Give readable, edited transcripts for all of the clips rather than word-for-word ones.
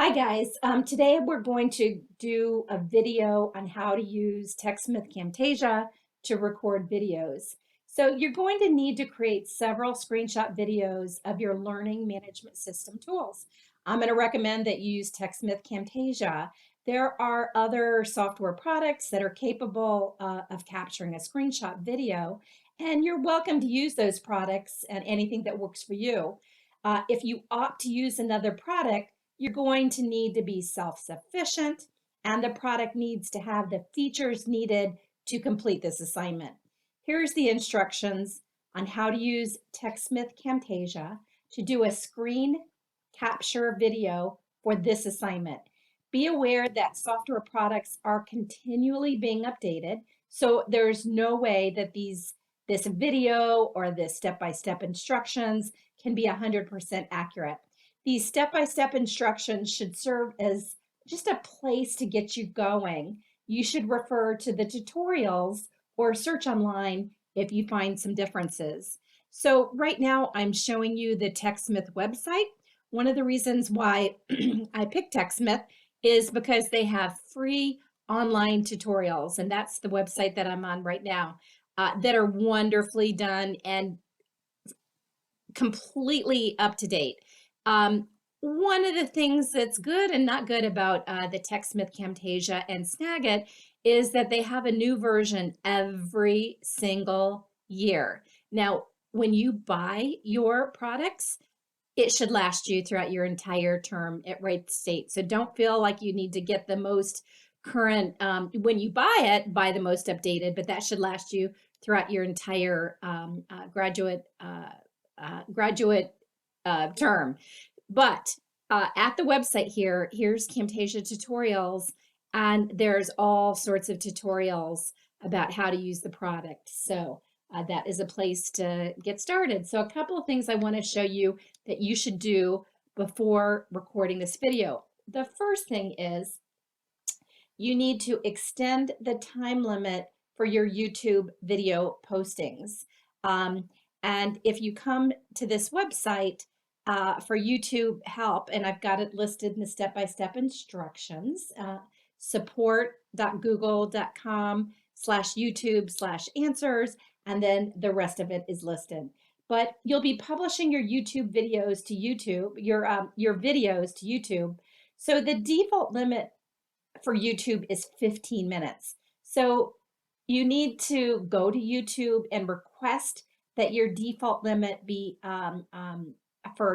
Hi guys, today we're going to do a video on how to use TechSmith Camtasia to record videos. So you're going to need to create several screenshot videos of your learning management system tools. I'm going to recommend that you use TechSmith Camtasia. There are other software products that are capable of capturing a screenshot video, and you're welcome to use those products and anything that works for you. If you opt to use another product, you're going to need to be self-sufficient, and the product needs to have the features needed to complete this assignment. Here's the instructions on how to use TechSmith Camtasia to do a screen capture video for this assignment. Be aware that software products are continually being updated, so there's no way that this video or this step-by-step instructions can be 100% accurate. These step-by-step instructions should serve as just a place to get you going. You should refer to the tutorials or search online if you find some differences. So right now I'm showing you the TechSmith website. One of the reasons why I picked TechSmith is because they have free online tutorials, and that's the website that I'm on right now, that are wonderfully done and completely up to date. One of the things that's good and not good about the TechSmith Camtasia and Snagit is that they have a new version every single year. Now, when you buy your products, it should last you throughout your entire term at Wright State. So don't feel like you need to get the most current, when you buy the most updated, but that should last you throughout your entire graduate term. But at the website here's Camtasia tutorials, and there's all sorts of tutorials about how to use the product. So that is a place to get started. So a couple of things I want to show you that you should do before recording this video. The first thing is you need to extend the time limit for your YouTube video postings. And if you come to this website for YouTube help, and I've got it listed in the step-by-step instructions, support.google.com/YouTube/answers, and then the rest of it is listed. But you'll be publishing your YouTube videos to YouTube, your videos to YouTube. So the default limit for YouTube is 15 minutes. So you need to go to YouTube and request that your default limit be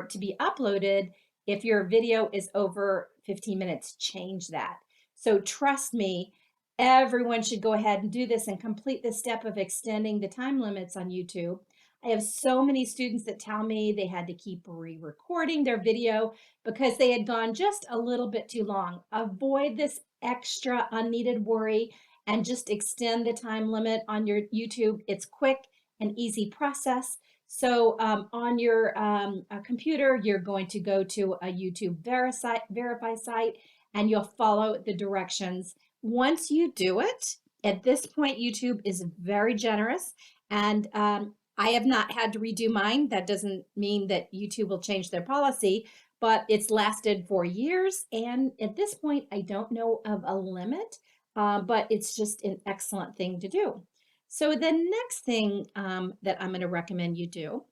to be uploaded. If your video is over 15 minutes, change that. So trust me, everyone should go ahead and do this and complete this step of extending the time limits on YouTube. I have so many students that tell me they had to keep re-recording their video because they had gone just a little bit too long. Avoid this extra unneeded worry and just extend the time limit on your YouTube. It's quick and easy process. So on your computer, you're going to go to a YouTube verify site, and you'll follow the directions. Once you do it, at this point, YouTube is very generous, and I have not had to redo mine. That doesn't mean that YouTube will change their policy, but it's lasted for years. And at this point, I don't know of a limit, but it's just an excellent thing to do. So the next thing that I'm going to recommend you do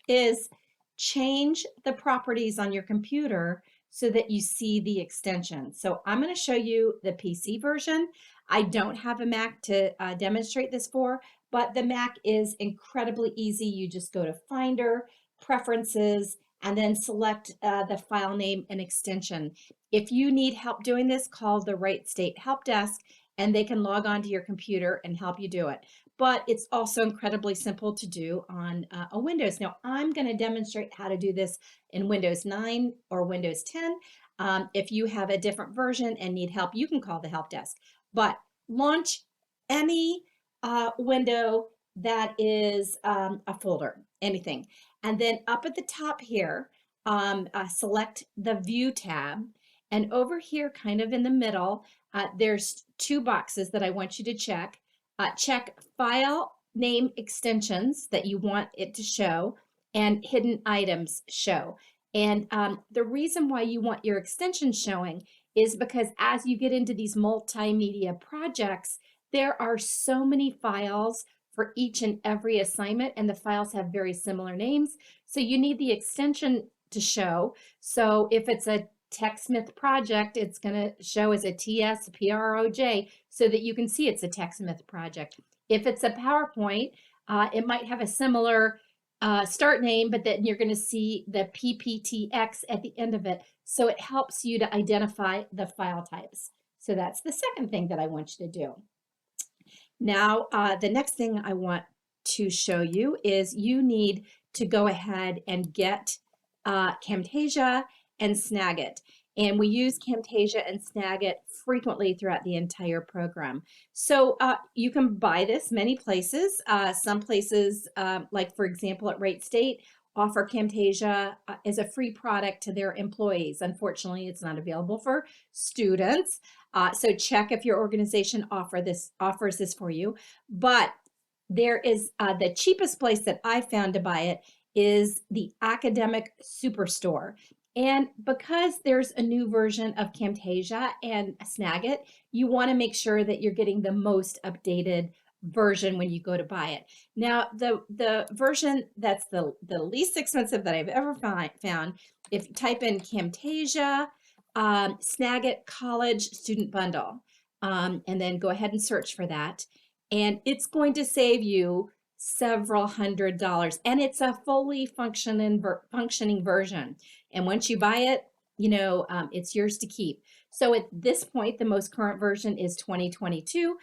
is change the properties on your computer so that you see the extension. So I'm going to show you the PC version. I don't have a Mac to demonstrate this for, but the Mac is incredibly easy. You just go to Finder, Preferences, and then select the file name and extension. If you need help doing this, call the Wright State Help Desk, and they can log on to your computer and help you do it. But it's also incredibly simple to do on a Windows. Now, I'm going to demonstrate how to do this in Windows 9 or Windows 10. If you have a different version and need help, you can call the help desk. But launch any window that is a folder, anything. And then up at the top here, select the View tab. And over here, kind of in the middle, there's two boxes that I want you to check. Check File Name Extensions that you want it to show, and Hidden Items Show. And the reason why you want your extension showing is because as you get into these multimedia projects, there are so many files for each and every assignment, and the files have very similar names. So you need the extension to show. So if it's a TechSmith project, it's going to show as a TSPROJ so that you can see it's a TechSmith project. If it's a PowerPoint, it might have a similar start name, but then you're going to see the PPTX at the end of it. So it helps you to identify the file types. So that's the second thing that I want you to do. Now, the next thing I want to show you is you need to go ahead and get Camtasia and Snagit. And we use Camtasia and Snagit frequently throughout the entire program. So you can buy this many places. Some places, like for example at Wright State, offer Camtasia as a free product to their employees. Unfortunately, it's not available for students. So check if your organization offers this for you. But there is the cheapest place that I found to buy it is the Academic Superstore. And because there's a new version of Camtasia and Snagit, you want to make sure that you're getting the most updated version when you go to buy it. Now, the version that's the least expensive that I've ever found, if you type in Camtasia, Snagit College Student Bundle, and then go ahead and search for that, and it's going to save you several $100s, and it's a fully functioning version. And once you buy it, it's yours to keep. So at this point, the most current version is 2022.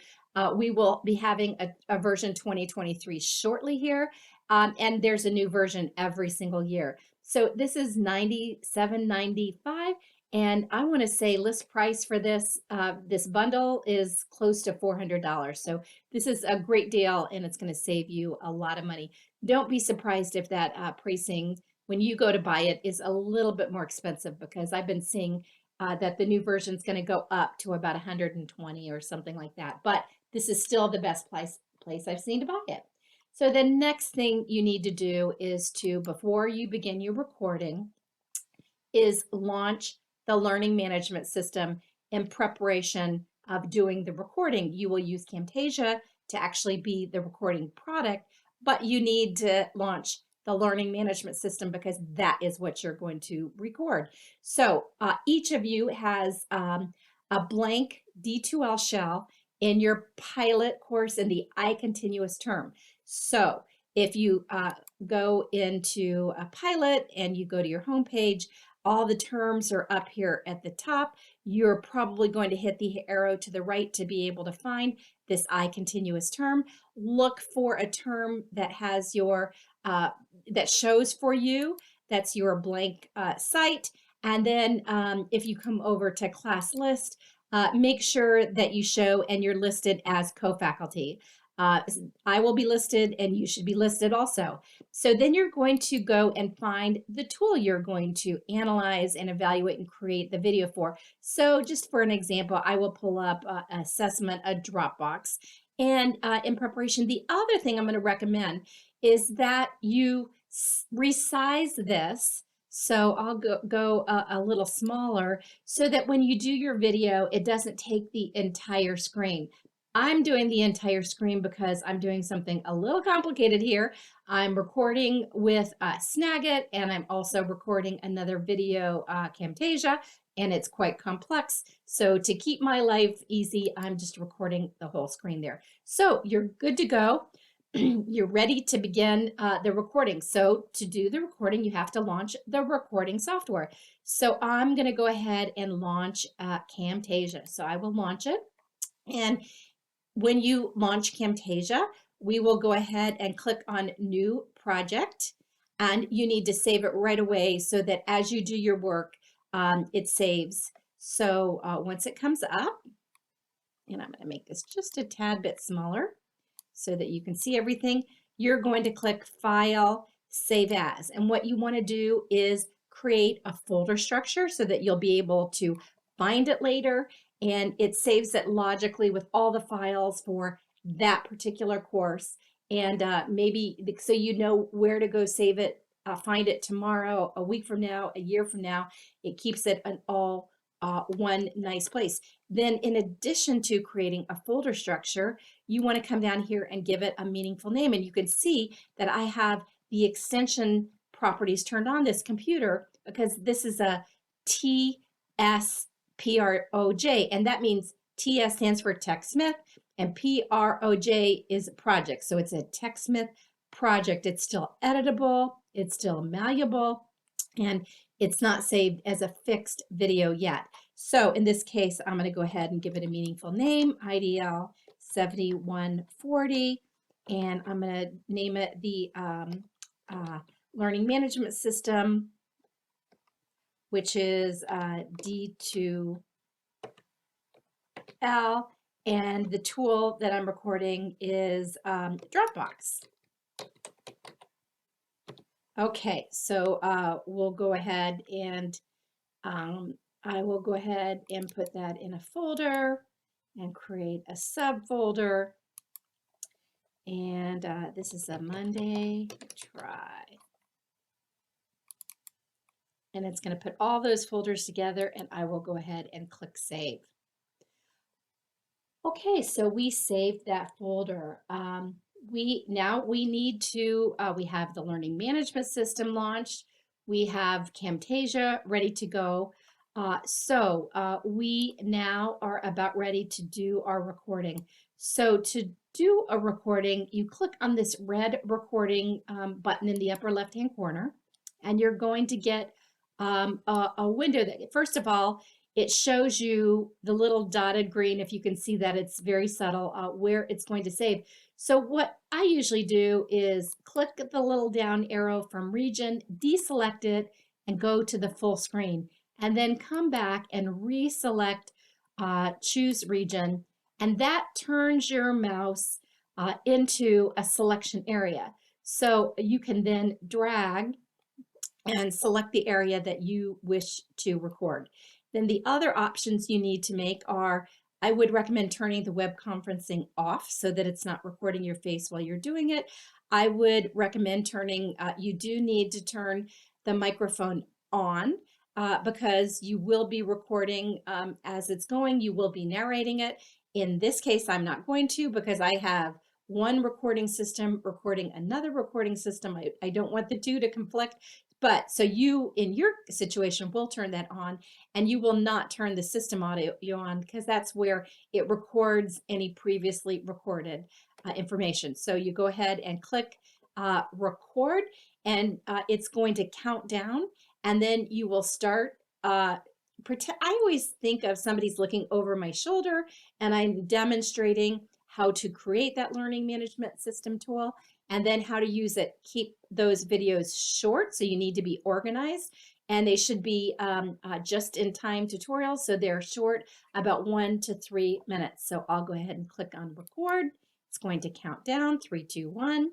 We will be having a version 2023 shortly here, and there's a new version every single year. So this is $97.95, and I want to say list price for this this bundle is close to $400. So this is a great deal, and it's going to save you a lot of money. Don't be surprised if that pricing, when you go to buy it, is a little bit more expensive, because I've been seeing that the new version is going to go up to about 120 or something like that. But this is still the best place I've seen to buy it. So the next thing you need to do is to, before you begin your recording, is launch the learning management system in preparation of doing the recording. You will use Camtasia to actually be the recording product, but you need to launch the learning management system because that is what you're going to record. So each of you has a blank D2L shell in your pilot course in the iContinuous term. So if you go into a pilot and you go to your home page, all the terms are up here at the top. You're probably going to hit the arrow to the right to be able to find this iContinuous term. Look for a term that has your that shows for you. That's your blank site. And then if you come over to class list, make sure that you show and you're listed as co-faculty. I will be listed and you should be listed also. So then you're going to go and find the tool you're going to analyze and evaluate and create the video for. So just for an example, I will pull up assessment, a Dropbox. And in preparation, the other thing I'm going to recommend is that you resize this. So I'll go a little smaller so that when you do your video, it doesn't take the entire screen. I'm doing the entire screen because I'm doing something a little complicated here. I'm recording with Snagit, and I'm also recording another video, Camtasia, and it's quite complex. So to keep my life easy, I'm just recording the whole screen there. So you're good to go. You're ready to begin the recording. So to do the recording, you have to launch the recording software. So I'm going to go ahead and launch Camtasia. So I will launch it. And when you launch Camtasia, we will go ahead and click on New Project, and you need to save it right away so that as you do your work, it saves. So once it comes up, and I'm going to make this just a tad bit smaller so that you can see everything, you're going to click File, Save As. And what you want to do is create a folder structure so that you'll be able to find it later, and it saves it logically with all the files for that particular course. And maybe so you know where to go save it find it tomorrow, a week from now, a year from now. It keeps it in all one nice place. Then in addition to creating a folder structure, you want to come down here and give it a meaningful name. And you can see that I have the extension properties turned on this computer because this is a TSPROJ, and that means TS stands for TechSmith and PROJ is project. So it's a TechSmith project. It's still editable, it's still malleable, and it's not saved as a fixed video yet. So in this case, I'm going to go ahead and give it a meaningful name, IDL-7140, and I'm going to name it the Learning Management System, which is D2L, and the tool that I'm recording is Dropbox. Okay, so we'll go ahead and I will go ahead and put that in a folder and create a subfolder. And this is a Monday try. And it's going to put all those folders together, and I will go ahead and click save. Okay, so we saved that folder. We need to, we have the learning management system launched. We have Camtasia ready to go. We now are about ready to do our recording. So to do a recording, you click on this red recording button in the upper left-hand corner, and you're going to get a window that, first of all, it shows you the little dotted green, if you can see that, it's very subtle, where it's going to save. So what I usually do is click the little down arrow from region, deselect it, and go to the full screen, and then come back and reselect choose region, and that turns your mouse into a selection area. So you can then drag and select the area that you wish to record. Then the other options you need to make are, I would recommend turning the web conferencing off so that it's not recording your face while you're doing it. I would recommend turning, you do need to turn the microphone on because you will be recording as it's going, you will be narrating it. In this case, I'm not going to, because I have one recording system recording another recording system. I don't want the two to conflict. But so you, in your situation, will turn that on, and you will not turn the system audio on, because that's where it records any previously recorded information. So you go ahead and click record, and it's going to count down, and then you will start. I always think of somebody's looking over my shoulder, and I'm demonstrating how to create that learning management system tool, and then how to use it. Keep those videos short, so you need to be organized, and they should be just in time tutorials, so they're short, about 1 to 3 minutes. So I'll go ahead and click on record. It's going to count down 3, 2, 1,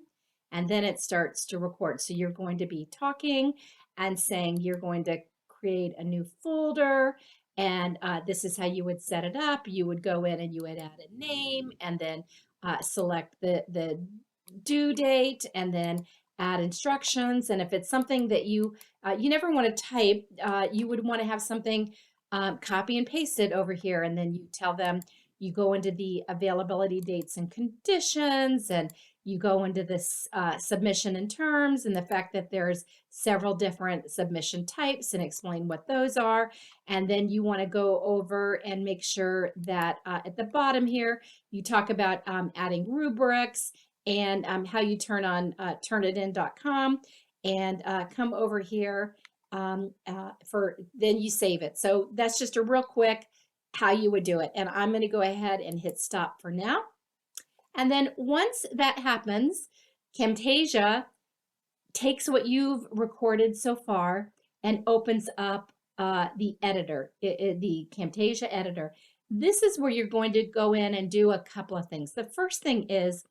and then it starts to record. So you're going to be talking and saying you're going to create a new folder, and this is how you would set it up. You would go in and you would add a name, and then select the due date, and then add instructions. And if it's something that you never want to type, you would want to have something copy and paste it over here, and then you tell them, you go into the availability dates and conditions, and you go into this submission and terms, and the fact that there's several different submission types, and explain what those are. And then you want to go over and make sure that at the bottom here, you talk about adding rubrics, and how you turn on turnitin.com, and come over here then you save it. So that's just a real quick how you would do it. And I'm going to go ahead and hit stop for now. And then once that happens, Camtasia takes what you've recorded so far and opens up the editor, the Camtasia editor. This is where you're going to go in and do a couple of things. The first thing is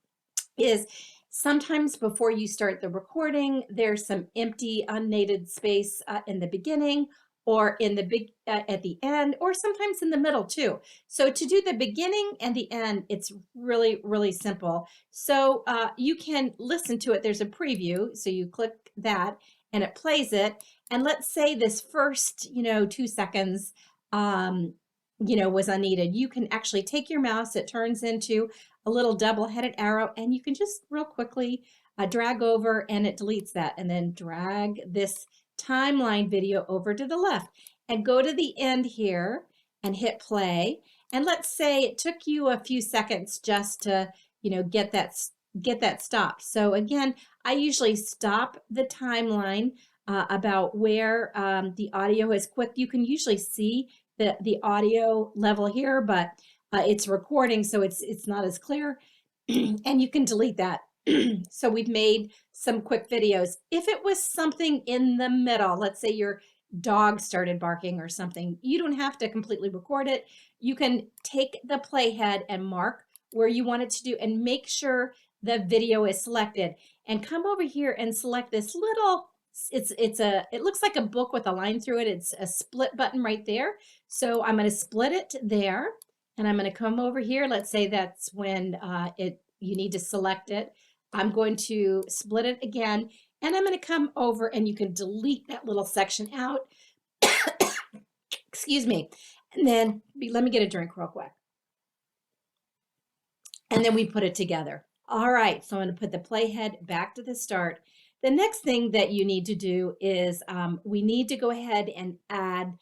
sometimes before you start the recording, there's some empty unnated space in the beginning, or in the at the end, or sometimes in the middle too. So to do the beginning and the end, it's really, really simple. So you can listen to it. There's a preview, so you click that, and it plays it. And let's say this first, 2 seconds, was unneeded. You can actually take your mouse, it turns into a little double-headed arrow, and you can just real quickly drag over and it deletes that. And then drag this timeline video over to the left and go to the end here and hit play. And let's say it took you a few seconds just to, get that stopped. So again, I usually stop the timeline about where the audio is quick. You can usually see the audio level here, but it's recording, so it's not as clear. And you can delete that. So we've made some quick videos. If it was something in the middle, let's say your dog started barking or something, you don't have to completely record it. You can take the playhead and mark where you want it to do and make sure the video is selected, and come over here and select this little, it looks like a book with a line through it. It's a split button right there. So I'm going to split it there, and I'm going to come over here. Let's say that's when you need to select it. I'm going to split it again, and I'm going to come over, and you can delete that little section out. Excuse me. And then let me get a drink real quick. And then we put it together. All right, so I'm going to put the playhead back to the start. The next thing that you need to do is we need to go ahead and add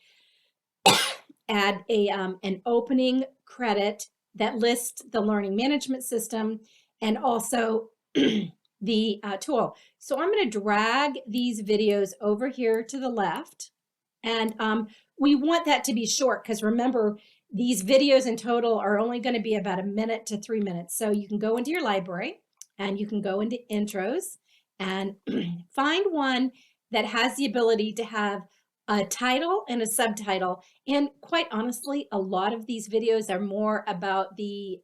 an opening credit that lists the learning management system and also the tool. So I'm going to drag these videos over here to the left, and we want that to be short because remember, these videos in total are only going to be about 1 minute to 3 minutes. So you can go into your library and you can go into intros and find one that has the ability to have a title and a subtitle. And quite honestly, a lot of these videos are more about the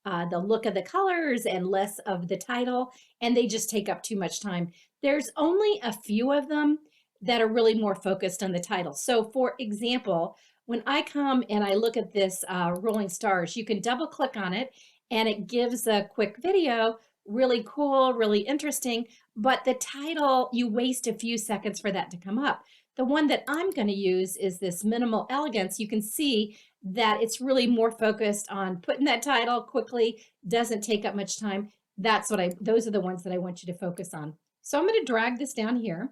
look of the colors and less of the title, and they just take up too much time. There's only a few of them that are really more focused on the title. So for example, when I come and I look at this Rolling Stars, you can double click on it and it gives a quick video, really cool, really interesting, but the title, you waste a few seconds for that to come up. The one that I'm going to use is this Minimal Elegance. You can see that it's really more focused on putting that title quickly, doesn't take up much time. Those are the ones that I want you to focus on. So I'm going to drag this down here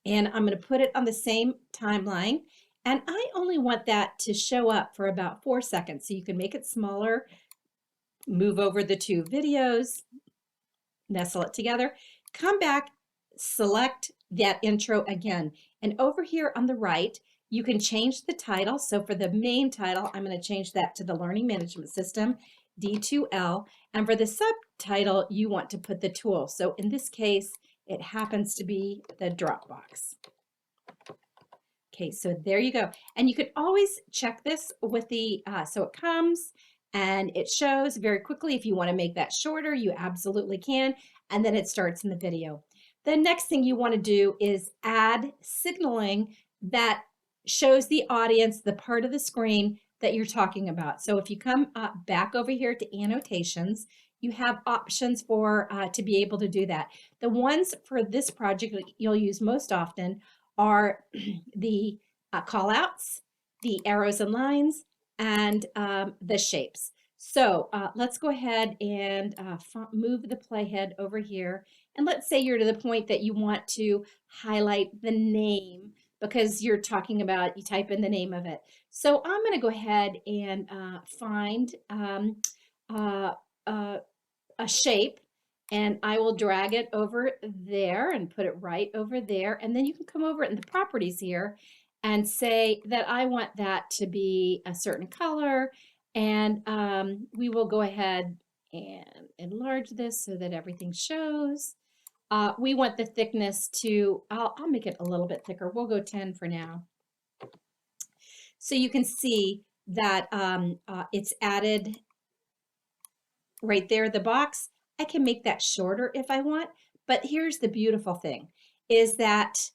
and I'm going to put it on the same timeline. And I only want that to show up for about 4 seconds. So you can make it smaller, move over the 2 videos, nestle it together, come back, select that intro again. And over here on the right, you can change the title. So for the main title, I'm going to change that to the Learning Management System, D2L. And for the subtitle, you want to put the tool. So in this case, it happens to be the Dropbox. Okay, so there you go. And you could always check this with the, so it comes and it shows very quickly. If you want to make that shorter, you absolutely can. And then it starts in the video. The next thing you want to do is add signaling that shows the audience the part of the screen that you're talking about. So if you come back over here to annotations, you have options for to be able to do that. The ones for this project that you'll use most often are the call outs, the arrows and lines, and the shapes. So let's go ahead and move the playhead over here. And let's say you're to the point that you want to highlight the name because you're talking about, you type in the name of it. So I'm going to go ahead and find a shape, and I will drag it over there and put it right over there. And then you can come over in the properties here and say that I want that to be a certain color. And we will go ahead and enlarge this so that everything shows. We want the thickness to, I'll make it a little bit thicker. We'll go 10 for now. So you can see that it's added right there, the box. I can make that shorter if I want, but here's the beautiful thing is that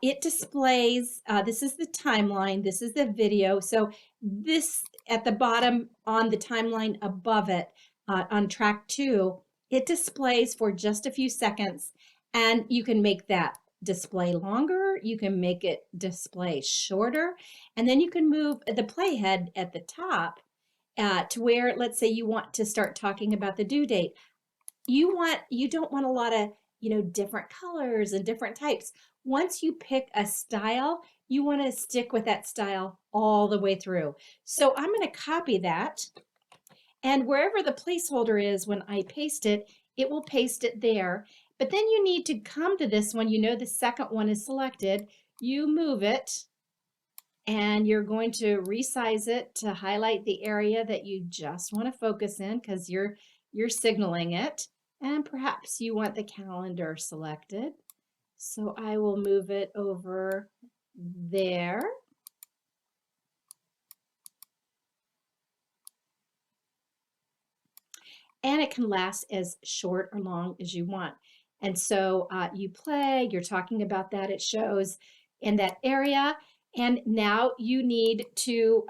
it displays, this is the timeline, this is the video. So this at the bottom on the timeline above it on track 2, it displays for just a few seconds. And you can make that display longer, you can make it display shorter, and then you can move the playhead at the top to where, let's say you want to start talking about the due date. You don't want a lot of, different colors and different types. Once you pick a style, you want to stick with that style all the way through. So I'm going to copy that, and wherever the placeholder is, when I paste it, it will paste it there. But then you need to come to this one. The second one is selected. You move it, and you're going to resize it to highlight the area that you just want to focus in, because you're signaling it. And perhaps you want the calendar selected. So I will move it over there. And it can last as short or long as you want. And so you play, you're talking about that, it shows in that area. And now you need to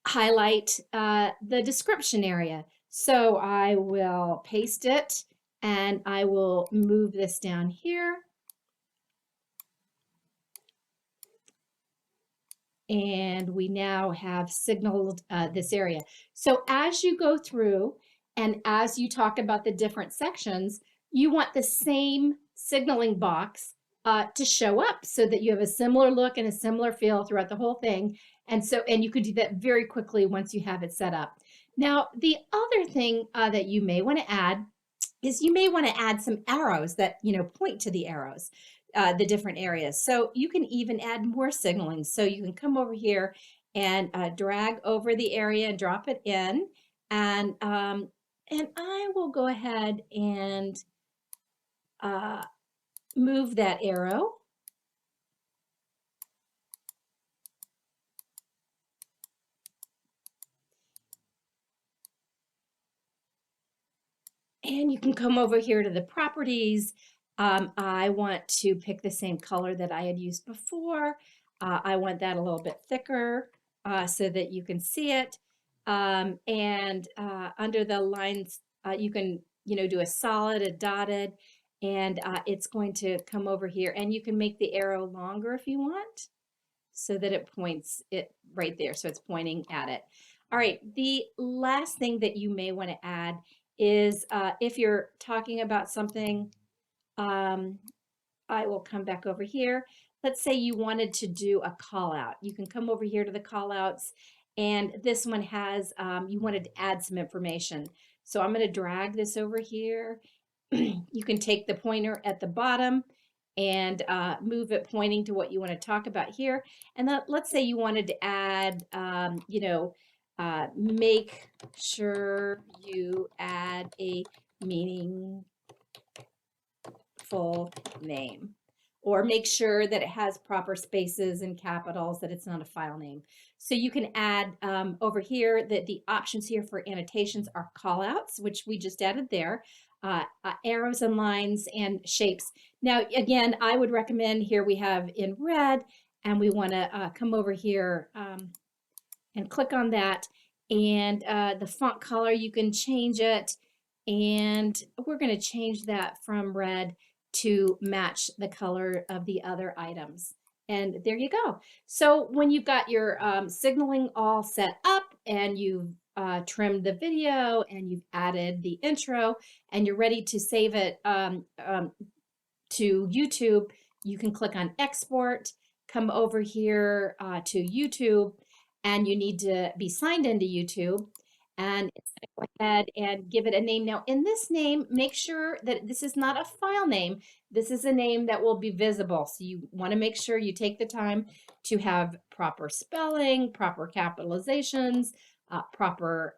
highlight the description area. So I will paste it, and I will move this down here. And we now have signaled this area. So as you go through and as you talk about the different sections, you want the same signaling box to show up so that you have a similar look and a similar feel throughout the whole thing. And you could do that very quickly once you have it set up. Now, the other thing that you may want to add is you may want to add some arrows that, point to the arrows. The different areas. So you can even add more signaling. So you can come over here and drag over the area and drop it in. And I will go ahead and move that arrow. And you can come over here to the properties. I want to pick the same color that I had used before. I want that a little bit thicker so that you can see it. And under the lines, you can, do a solid, a dotted, and it's going to come over here. And you can make the arrow longer if you want, so that it points it right there. So it's pointing at it. All right, the last thing that you may want to add is if you're talking about something, I will come back over here. Let's say you wanted to do a call out. You can come over here to the call outs, and this one has, you wanted to add some information. So I'm going to drag this over here. You can take the pointer at the bottom and move it pointing to what you want to talk about here. And then let's say you wanted to add, make sure you add a meaningful name, or make sure that it has proper spaces and capitals, that it's not a file name. So you can add over here that the options here for annotations are callouts, which we just added there, arrows and lines and shapes. Now, again, I would recommend here we have in red, and we want to come over here and click on that. And the font color, you can change it. And we're going to change that from red to match the color of the other items. And there you go. So when you've got your signaling all set up, and you've trimmed the video, and you've added the intro, and you're ready to save it to YouTube, you can click on export, come over here to YouTube, and you need to be signed into YouTube, and go ahead and give it a name. Now, in this name, make sure that this is not a file name. This is a name that will be visible. So you want to make sure you take the time to have proper spelling, proper capitalizations, proper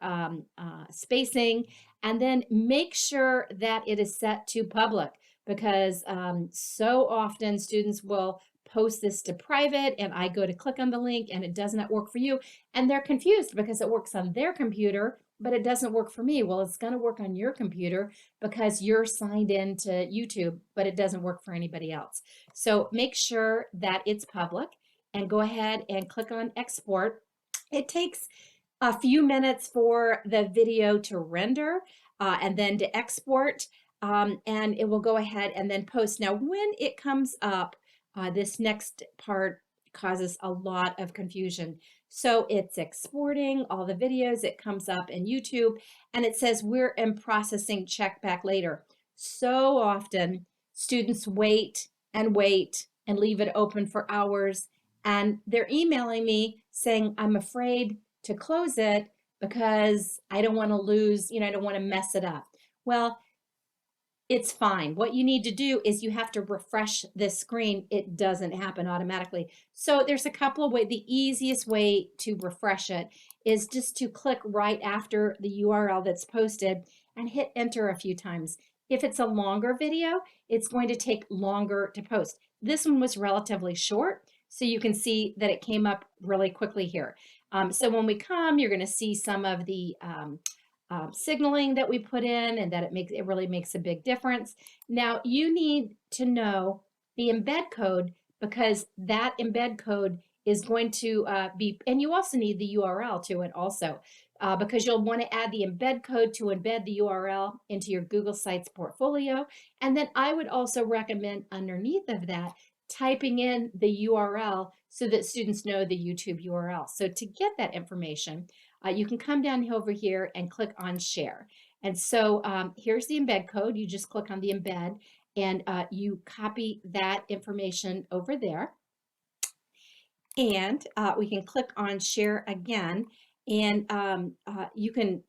spacing, and then make sure that it is set to public, because so often students will post this to private, and I go to click on the link and it does not work for you, and they're confused because it works on their computer but it doesn't work for me. Well, it's going to work on your computer because you're signed into YouTube, but it doesn't work for anybody else. So make sure that it's public, and go ahead and click on export. It takes a few minutes for the video to render and then to export. and it will go ahead and then post. Now, when it comes up, this next part causes a lot of confusion. So it's exporting all the videos, it comes up in YouTube, and it says we're in processing, check back later. So often students wait and leave it open for hours, and they're emailing me saying, I'm afraid to close it because I don't want to lose, I don't want to mess it up. Well, it's fine. What you need to do is you have to refresh this screen. It doesn't happen automatically. So there's a couple of ways. The easiest way to refresh it is just to click right after the URL that's posted and hit enter a few times. If it's a longer video, it's going to take longer to post. This one was relatively short, so you can see that it came up really quickly here. So when we come, you're going to see some of the signaling that we put in, and that it really makes a big difference. Now you need to know the embed code, because that embed code is going to be, and you also need the URL to it also, because you'll want to add the embed code to embed the URL into your Google Sites portfolio. And then I would also recommend underneath of that typing in the URL so that students know the YouTube URL. So to get that information, you can come down over here and click on share. And so here's the embed code. You just click on the embed and you copy that information over there. And we can click on share again, and you can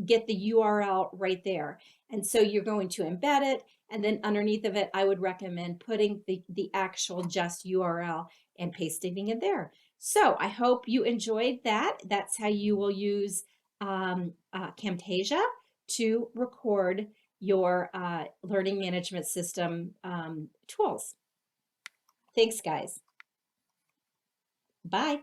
get the URL right there. And so you're going to embed it, and then underneath of it, I would recommend putting the actual just URL and pasting it there. So I hope you enjoyed that. That's how you will use Camtasia to record your learning management system tools. Thanks, guys. Bye.